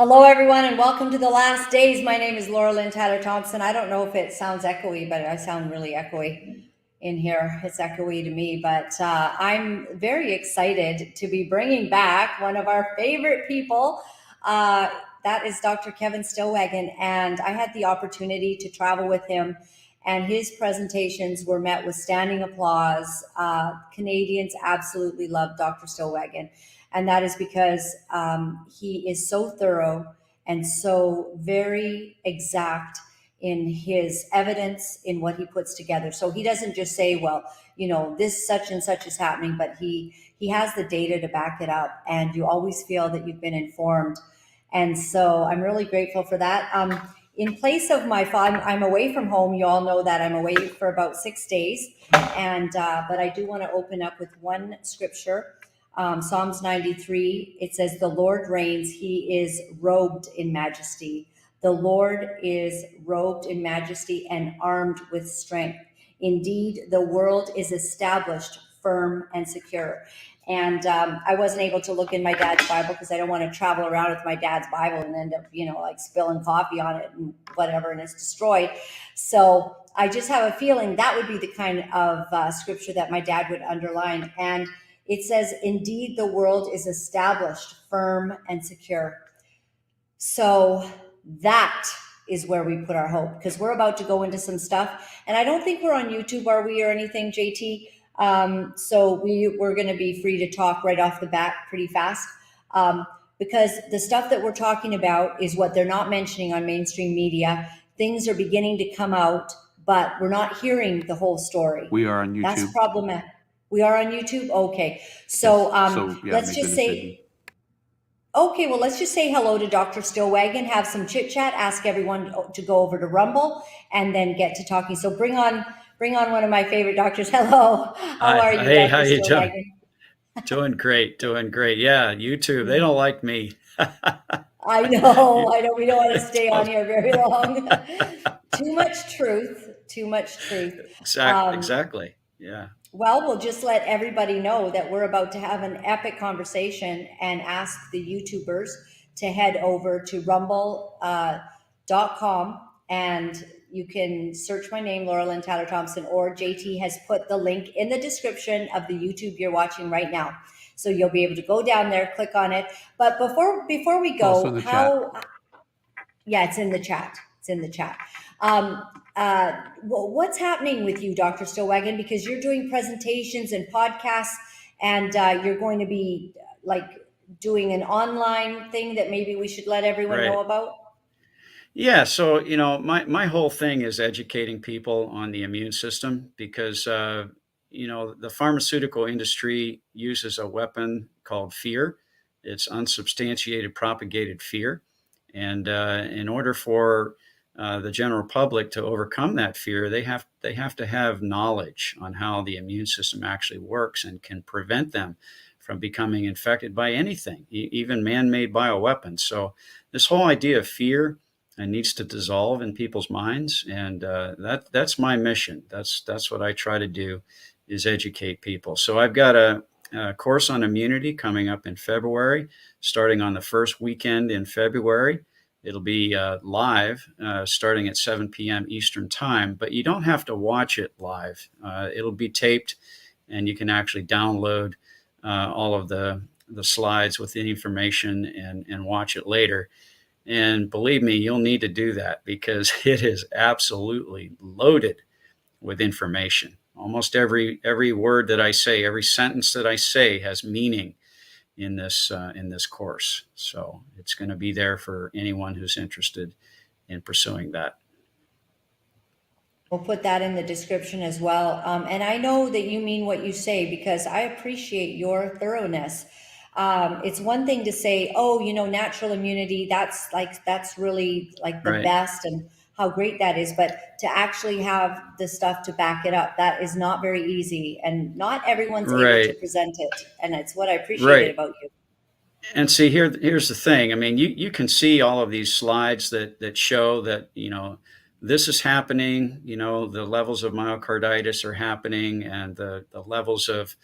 Hello, everyone, and welcome to the last days. My name is Laura-Lynn Thompson. I don't know if it sounds echoey, but I sound really echoey in here. It's echoey to me, but I'm very excited to be bringing back one of our favorite people. That is Dr. Kevin Stillwagon, and I had the opportunity to travel with him, and his presentations were met with standing applause. Canadians absolutely love Dr. Stillwagon. And that is because he is so thorough and so very exact in his evidence in what he puts together. So he doesn't just say, well, this such and such is happening, but he has the data to back it up, and you always feel that you've been informed. And so I'm really grateful for that. In place of I'm away from home. You all know that I'm away for about 6 days, and but I do want to open up with one scripture. Psalms 93, it says, the Lord reigns, he is robed in majesty. The Lord is robed in majesty and armed with strength. Indeed, the world is established, firm and secure. And I wasn't able to look in my dad's Bible because I don't want to travel around with my dad's Bible and end up, like spilling coffee on it and whatever, and it's destroyed. So I just have a feeling that would be the kind of scripture that my dad would underline. And it says, indeed, the world is established, firm and secure. So that is where we put our hope, because we're about to go into some stuff. And I don't think we're on YouTube, are we, or anything, JT? So we're going to be free to talk right off the bat pretty fast, because the stuff that we're talking about is what they're not mentioning on mainstream media. Things are beginning to come out, but we're not hearing the whole story. We are on YouTube. That's problematic. We are on YouTube? Okay. So, let's just say, okay, well, let's just say hello to Dr. Stillwagon, have some chit chat, ask everyone to go over to Rumble, and then get to talking. So bring on one of my favorite doctors. Hello. How are you, Hey, Dr. how you Stillwagon? doing? Doing great. Yeah, YouTube, they don't like me. I know. We don't want to stay on here very long. Too much truth. Exactly. Yeah. Well, we'll just let everybody know that we're about to have an epic conversation and ask the YouTubers to head over to rumble.com and you can search my name, Laura-Lynn Thompson, or JT has put the link in the description of the YouTube you're watching right now. So you'll be able to go down there, click on it. But before we go, yeah, it's in the chat. What's happening with you, Dr. Stillwagon? Because you're doing presentations and podcasts, and you're going to be doing an online thing that maybe we should let everyone know about. Yeah, so my whole thing is educating people on the immune system, because the pharmaceutical industry uses a weapon called fear. It's unsubstantiated, propagated fear, and in order for the general public to overcome that fear, they have to have knowledge on how the immune system actually works and can prevent them from becoming infected by anything, even man-made bioweapons. So this whole idea of fear needs to dissolve in people's minds, and that's my mission. That's what I try to do, is educate people. So I've got a course on immunity coming up in February, starting on the first weekend in February. It'll be live starting at 7 p.m. Eastern time, but you don't have to watch it live. It'll be taped, and you can actually download all of the slides with the information and watch it later. And believe me, you'll need to do that, because it is absolutely loaded with information. Almost every word that I say, every sentence that I say has meaning in this course. So it's going to be there for anyone who's interested in pursuing that. We'll put that in the description as well. And I know that you mean what you say, because I appreciate your thoroughness. It's one thing to say, oh, natural immunity, that's really the best, and how great that is. But to actually have the stuff to back it up, that is not very easy, and not everyone's able to present it. And it's what I appreciate about you. And see, here's the thing. I mean, you can see all of these slides that show that, this is happening, the levels of myocarditis are happening, and the levels of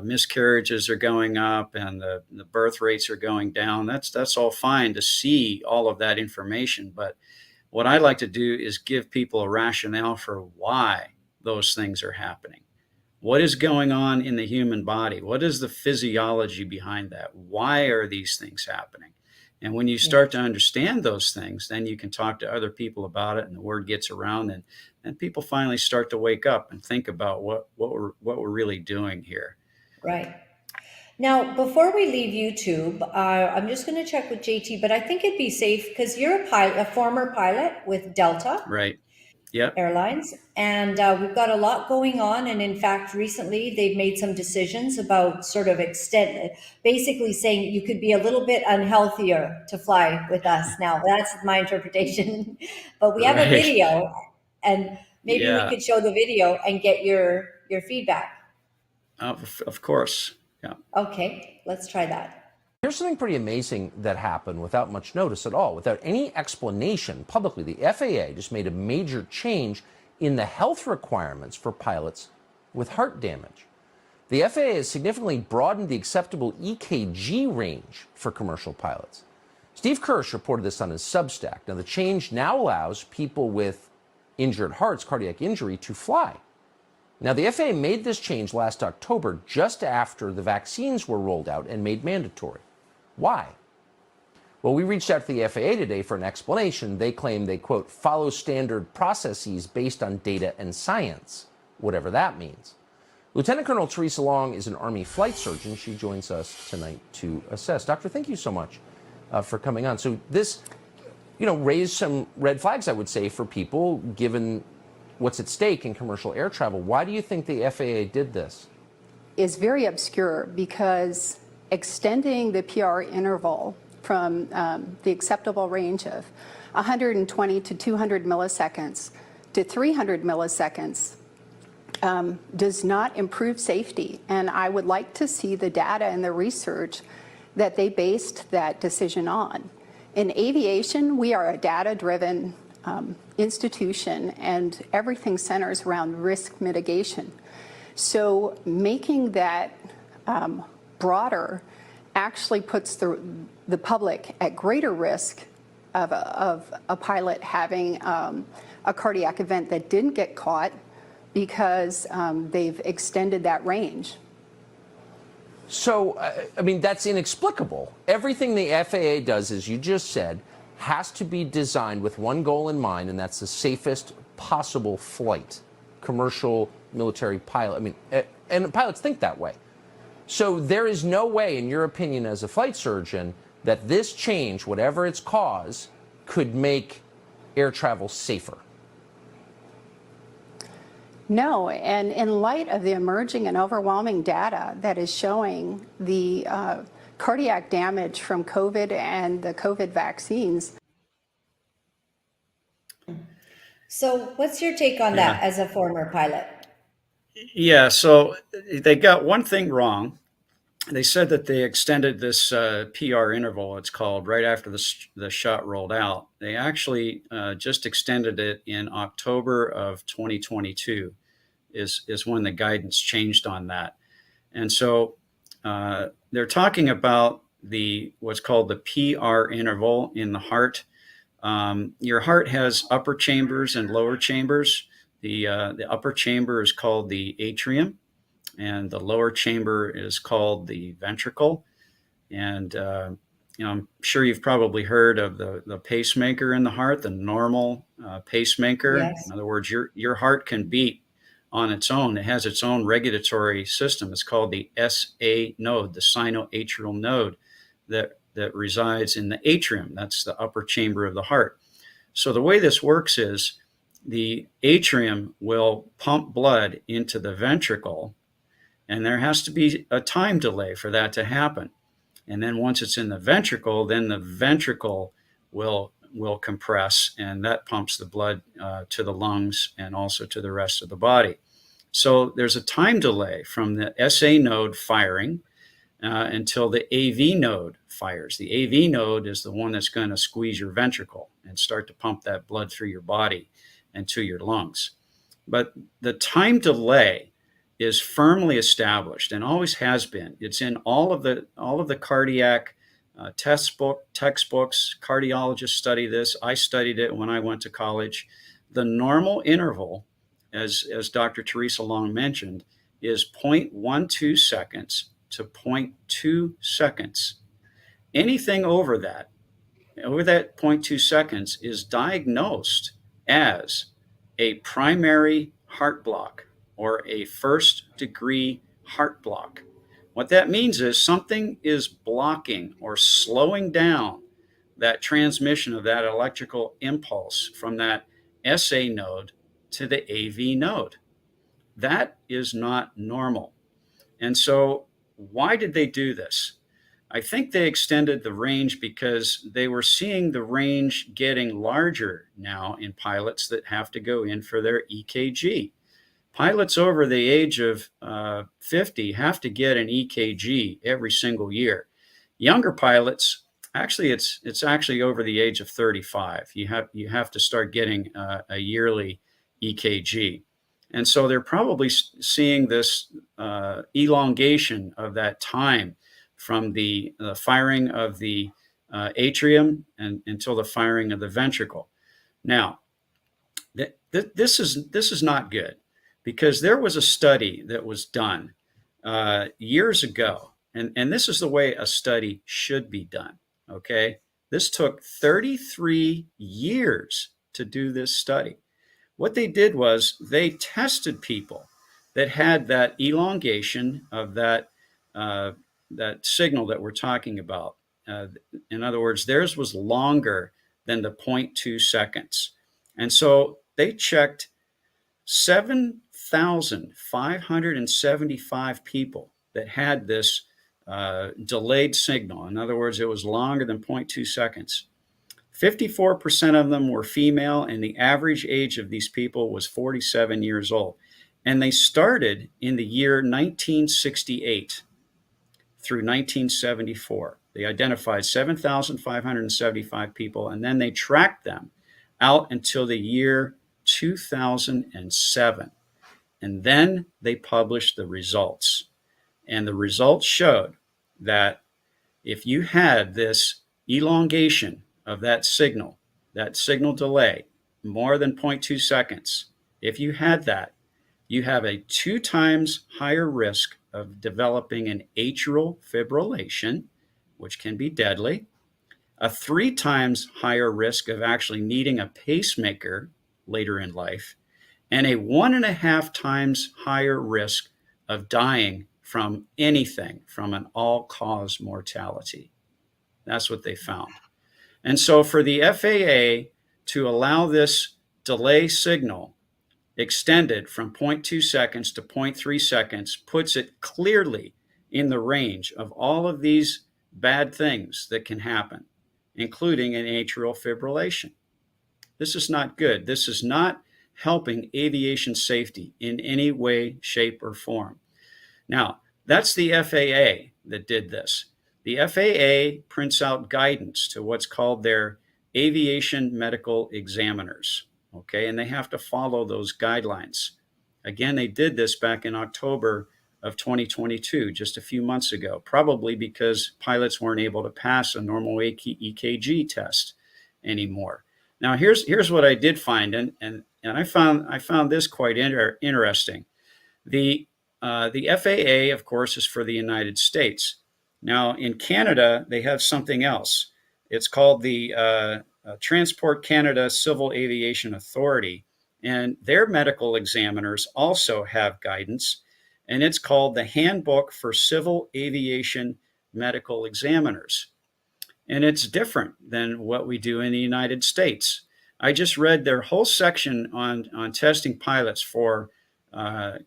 miscarriages are going up and the birth rates are going down. That's all fine to see all of that information. But what I like to do is give people a rationale for why those things are happening. What is going on in the human body? What is the physiology behind that? Why are these things happening? And when you Yeah. start to understand those things, then you can talk to other people about it and the word gets around and people finally start to wake up and think about what we're really doing here. Right. Now, before we leave YouTube, I'm just going to check with JT, but I think it'd be safe because you're a pilot, a former pilot with Delta Right. Yep. Airlines, and we've got a lot going on. And in fact, recently they've made some decisions about sort of extend, basically saying you could be a little bit unhealthier to fly with us. Now, that's my interpretation, but we have a Right. video, and maybe we Yeah. could show the video and get your feedback. Of course. Yeah. Okay, let's try that. Here's something pretty amazing that happened without much notice at all, without any explanation publicly. The FAA just made a major change in the health requirements for pilots with heart damage. The FAA has significantly broadened the acceptable EKG range for commercial pilots. Steve Kirsch reported this on his Substack. Now, the change now allows people with injured hearts, cardiac injury, to fly. Now, the FAA made this change last October, just after the vaccines were rolled out and made mandatory. Why? Well, we reached out to the FAA today for an explanation. They claim they, quote, follow standard processes based on data and science, whatever that means. Lieutenant Colonel Teresa Long is an Army flight surgeon. She joins us tonight to assess. Doctor, thank you so much for coming on. So this, raised some red flags, I would say, for people, given what's at stake in commercial air travel. Why do you think the FAA did this? Is very obscure because extending the PR interval from the acceptable range of 120 to 200 milliseconds to 300 milliseconds does not improve safety. And I would like to see the data and the research that they based that decision on. In aviation, we are a data-driven institution, and everything centers around risk mitigation. So making that broader actually puts the public at greater risk of a pilot having a cardiac event that didn't get caught because they've extended that range. So, that's inexplicable. Everything the FAA does, as you just said, has to be designed with one goal in mind, and that's the safest possible flight. Commercial, military pilot, and pilots think that way. So there is no way, in your opinion as a flight surgeon, that this change, whatever its cause, could make air travel safer. No, and in light of the emerging and overwhelming data that is showing the cardiac damage from COVID and the COVID vaccines. So, what's your take on that as a former pilot? Yeah. So they got one thing wrong. They said that they extended this PR interval, it's called, right after the shot rolled out. They actually just extended it in October of 2022 is when the guidance changed on that. And so they're talking about what's called the PR interval in the heart. Your heart has upper chambers and lower chambers. The upper chamber is called the atrium, and the lower chamber is called the ventricle. And I'm sure you've probably heard of the pacemaker in the heart, the normal pacemaker. Yes. In other words, your heart can beat on its own. It has its own regulatory system. It's called the SA node, the sinoatrial node that resides in the atrium. That's the upper chamber of the heart. So the way this works is the atrium will pump blood into the ventricle, and there has to be a time delay for that to happen. And then once it's in the ventricle, then the ventricle will compress, and that pumps the blood to the lungs and also to the rest of the body. So there's a time delay from the SA node firing until the AV node fires. The AV node is the one that's going to squeeze your ventricle and start to pump that blood through your body and to your lungs. But the time delay is firmly established and always has been. It's in all of the cardiac textbooks. Cardiologists study this. I studied it when I went to college. The normal interval, as Dr. Teresa Long mentioned, is 0.12 seconds to 0.2 seconds. Anything over that 0.2 seconds, is diagnosed as a primary heart block or a first-degree heart block. What that means is something is blocking or slowing down that transmission of that electrical impulse from that SA node to the AV node. That is not normal. And so why did they do this? I think they extended the range because they were seeing the range getting larger now in pilots that have to go in for their EKG. Pilots over the age of 50 have to get an EKG every single year. Younger pilots, actually, it's actually over the age of 35. You have to start getting a yearly EKG. And so they're probably seeing this elongation of that time from the firing of the atrium and until the firing of the ventricle. Now, this is not good, because there was a study that was done years ago, and this is the way a study should be done. Okay, this took 33 years to do this study. What they did was they tested people that had that elongation of that signal that we're talking about. In other words, theirs was longer than the 0.2 seconds. And so they checked 7,575 people that had this delayed signal. In other words, it was longer than 0.2 seconds. 54% of them were female, and the average age of these people was 47 years old. And they started in the year 1968 through 1974. They identified 7,575 people, and then they tracked them out until the year 2007. And then they published the results. And the results showed that if you had this elongation of that signal delay, more than 0.2 seconds, if you had that, you have a 2 times higher risk of developing an atrial fibrillation, which can be deadly, a 3 times higher risk of actually needing a pacemaker later in life, and a 1.5 times higher risk of dying from anything, from an all-cause mortality. That's what they found. And so for the FAA to allow this delay signal extended from 0.2 seconds to 0.3 seconds puts it clearly in the range of all of these bad things that can happen, including an atrial fibrillation. This is not good. This is not helping aviation safety in any way, shape, or form. Now, that's the FAA that did this. The FAA prints out guidance to what's called their aviation medical examiners, okay? And they have to follow those guidelines. Again, they did this back in October of 2022, just a few months ago, probably because pilots weren't able to pass a normal EKG test anymore. Now, here's what I did find, and I found this quite interesting. The FAA, of course, is for the United States. Now, in Canada, they have something else. It's called the Transport Canada Civil Aviation Authority, and their medical examiners also have guidance, and it's called the Handbook for Civil Aviation Medical Examiners. And it's different than what we do in the United States. I just read their whole section on testing pilots for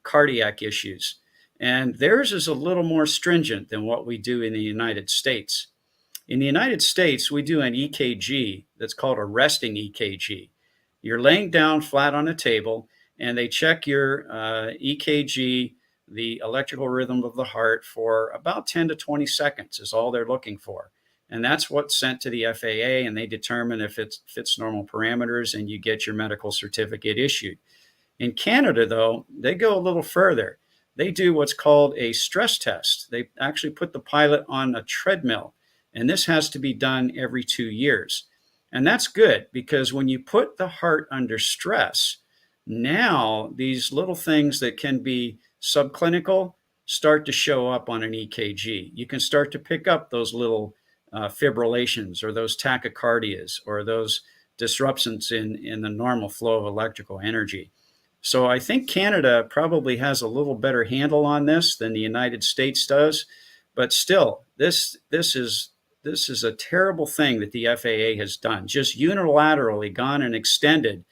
cardiac issues. And theirs is a little more stringent than what we do in the United States. In the United States, we do an EKG that's called a resting EKG. You're laying down flat on a table, and they check your EKG, the electrical rhythm of the heart, for about 10 to 20 seconds is all they're looking for. And that's what's sent to the FAA, and they determine if it fits normal parameters, and you get your medical certificate issued. In Canada, though, they go a little further. they do what's called a stress test. They actually put the pilot on a treadmill, and this has to be done every 2 years. And that's good, because when you put the heart under stress, now these little things that can be subclinical start to show up on an EKG. You can start to pick up those little fibrillations, or those tachycardias, or those disruptions in the normal flow of electrical energy. So I think Canada probably has a little better handle on this than the United States does, but still, this is a terrible thing that the FAA has done. Just unilaterally gone and extended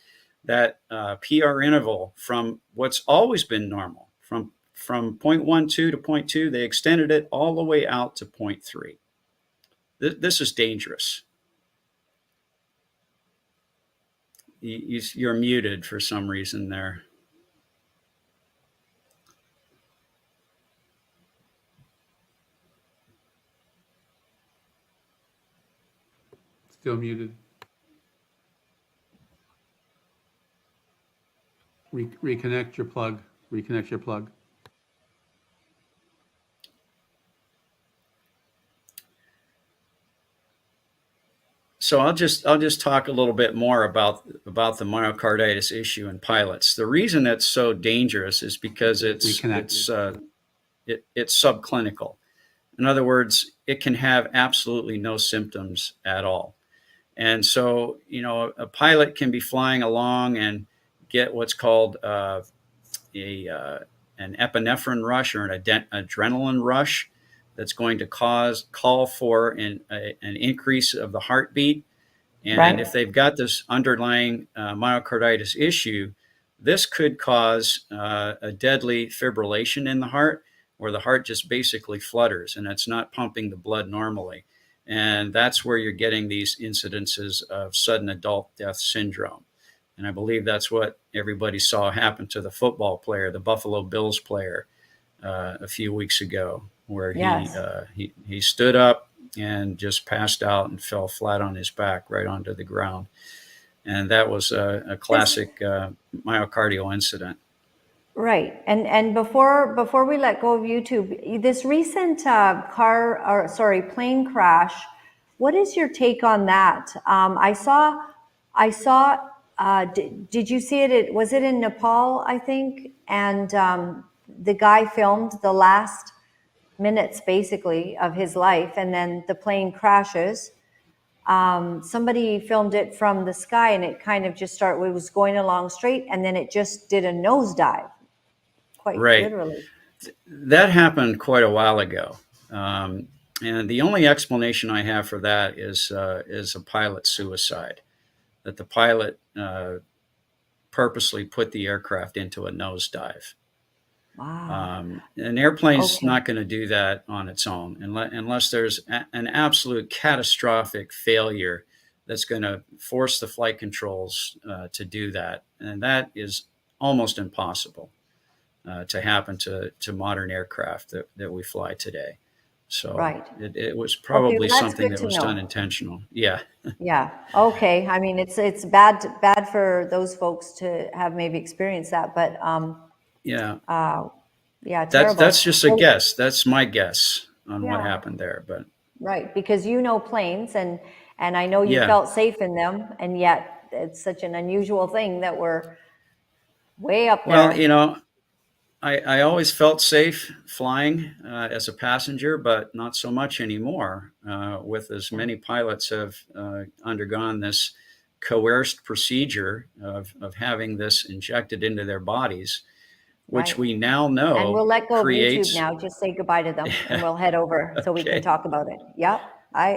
that PR interval from what's always been normal, from 0.12 to 0.2. They extended it all the way out to 0.3. This is dangerous. You're muted for some reason there. Still muted. Reconnect your plug. Reconnect your plug. So I'll just talk a little bit more about the myocarditis issue in pilots. The reason it's so dangerous is because it's subclinical. In other words, it can have absolutely no symptoms at all. And so, a pilot can be flying along and get what's called an epinephrine rush, or an adrenaline rush, that's going to call for an increase of the heartbeat. And Right. if they've got this underlying myocarditis issue, this could cause a deadly fibrillation in the heart, where the heart just basically flutters and it's not pumping the blood normally. And that's where you're getting these incidences of sudden adult death syndrome. And I believe that's what everybody saw happen to the football player, the Buffalo Bills player, a few weeks ago, where Yes. he stood up and just passed out and fell flat on his back right onto the ground. And that was a classic myocardial incident. Right. And before we let go of YouTube, this recent plane crash, what is your take on that? I saw, did you see it? Was it in Nepal, I think? And the guy filmed the last minutes, basically, of his life, and then the plane crashes. Somebody filmed it from the sky, and it kind of just it was going along straight, and then it just did a nosedive. Quite Right. literally. That happened quite a while ago. And the only explanation I have for that is a pilot suicide, that the pilot purposely put the aircraft into a nosedive. Wow. An airplane's Okay. not going to do that on its own unless there's an absolute catastrophic failure that's going to force the flight controls to do that. And that is almost impossible to happen to modern aircraft that we fly today. So Right. it was Okay, probably well, that's something good that to was know. done intentional. Yeah. Yeah. Okay. I mean, it's bad for those folks to have maybe experienced that, but Yeah. yeah, terrible. That's just a So- guess. That's my guess on what Yeah. happened there. But Right, because planes, and I know you Yeah. felt safe in them, and yet it's such an unusual thing that we're way up there. Well, I always felt safe flying as a passenger, but not so much anymore, with as many pilots have undergone this coerced procedure of having this injected into their bodies, which Right. we now know And we'll let go creates. of YouTube now. Just say goodbye to them, and we'll head over so we can Okay. talk about it. Yep. I